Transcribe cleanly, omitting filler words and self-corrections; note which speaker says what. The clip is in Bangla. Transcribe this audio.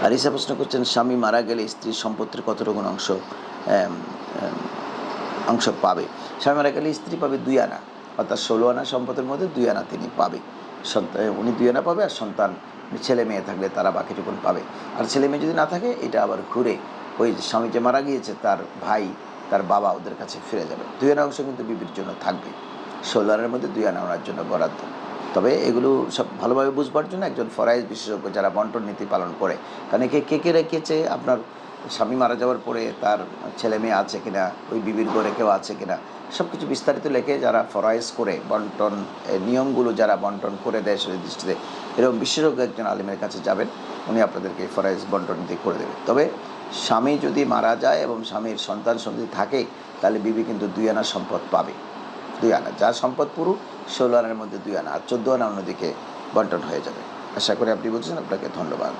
Speaker 1: আরিসা প্রশ্ন করছেন, স্বামী মারা গেলে স্ত্রীর সম্পত্তির কতটুকু অংশ পাবে? স্বামী মারা গেলে স্ত্রী পাবে 2 আনা, অর্থাৎ 16 আনা সম্পদের মধ্যে 2 আনা তিনি পাবে। উনি 2 আনা পাবে, আর সন্তান ছেলে মেয়ে থাকলে তারা বাকিটুকুন পাবে। আর ছেলে মেয়ে যদি না থাকে, এটা আবার ঘুরে ওই স্বামী যে মারা গিয়েছে তার ভাই, তার বাবা, ওদের কাছে ফিরে যাবে। 2 আনা অংশ কিন্তু বিবির জন্য থাকবে। 16 আনার মধ্যে 2 আনা ওনার জন্য বরাদ্দ। তবে এগুলো সব ভালোভাবে বুঝবার জন্য একজন ফরাইজ বিশেষজ্ঞ যারা বন্টন নীতি পালন করে, কারণ কে কে রেখেছে, আপনার স্বামী মারা যাওয়ার পরে তার ছেলে মেয়ে আছে কিনা, ওই বিবির ঘরে কেউ আছে কিনা, সব কিছু বিস্তারিত লেখে যারা ফরাইজ করে বন্টন নিয়মগুলো যারা বন্টন করে দেয় সেই দৃষ্টিতে, এরকম বিশেষজ্ঞ একজন আলিমের কাছে যাবেন, উনি আপনাদেরকে ফরাইজ বন্টন নীতি করে দেবে। তবে স্বামী যদি মারা যায় এবং স্বামীর সন্তান সন্ততি থাকে, তাহলে বিবি কিন্তু 2 আনা সম্পদ পাবে। 2 আনা, যার সম্পদ পুরো 16 আনার মধ্যে 2 আনা, আর 14 আনা অন্যদিকে বন্টন হয়ে যাবে। আশা করি আপনি বুঝছেন। আপনাকে ধন্যবাদ।